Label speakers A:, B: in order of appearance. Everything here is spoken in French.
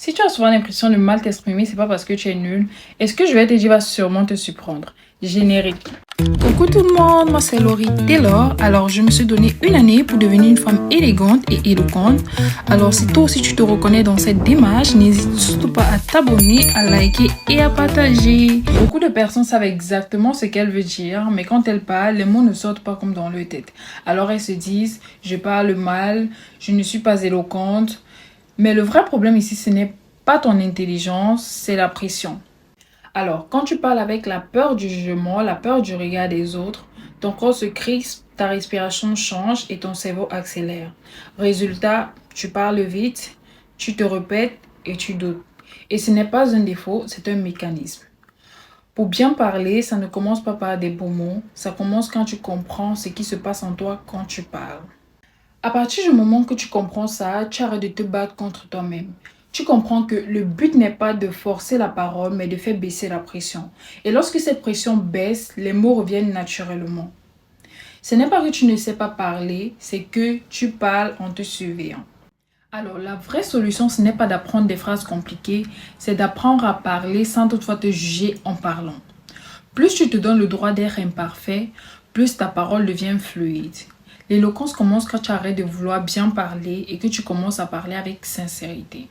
A: Si tu as souvent l'impression de mal t'exprimer, c'est pas parce que tu es nul. Et ce que je vais te dire va sûrement te surprendre. Générique. Coucou tout le monde, moi c'est Laurie Taylor. Alors je me suis donné une année pour devenir une femme élégante et éloquente. Alors si toi aussi tu te reconnais dans cette démarche, n'hésite surtout pas à t'abonner, à liker et à partager. Beaucoup de personnes savent exactement ce qu'elle veut dire, mais quand elles parlent, les mots ne sortent pas comme dans leur tête. Alors elles se disent, je parle mal, je ne suis pas éloquente. Mais le vrai problème ici, ce n'est pas ton intelligence, c'est la pression. Alors, quand tu parles avec la peur du jugement, la peur du regard des autres, ton corps se crispe, ta respiration change et ton cerveau accélère. Résultat, tu parles vite, tu te répètes et tu doutes. Et ce n'est pas un défaut, c'est un mécanisme. Pour bien parler, ça ne commence pas par des beaux mots, ça commence quand tu comprends ce qui se passe en toi quand tu parles. À partir du moment que tu comprends ça, tu arrêtes de te battre contre toi-même. Tu comprends que le but n'est pas de forcer la parole, mais de faire baisser la pression. Et lorsque cette pression baisse, les mots reviennent naturellement. Ce n'est pas que tu ne sais pas parler, c'est que tu parles en te surveillant. Alors, la vraie solution, ce n'est pas d'apprendre des phrases compliquées, c'est d'apprendre à parler sans toutefois te juger en parlant. Plus tu te donnes le droit d'être imparfait, plus ta parole devient fluide. L'éloquence commence quand tu arrêtes de vouloir bien parler et que tu commences à parler avec sincérité.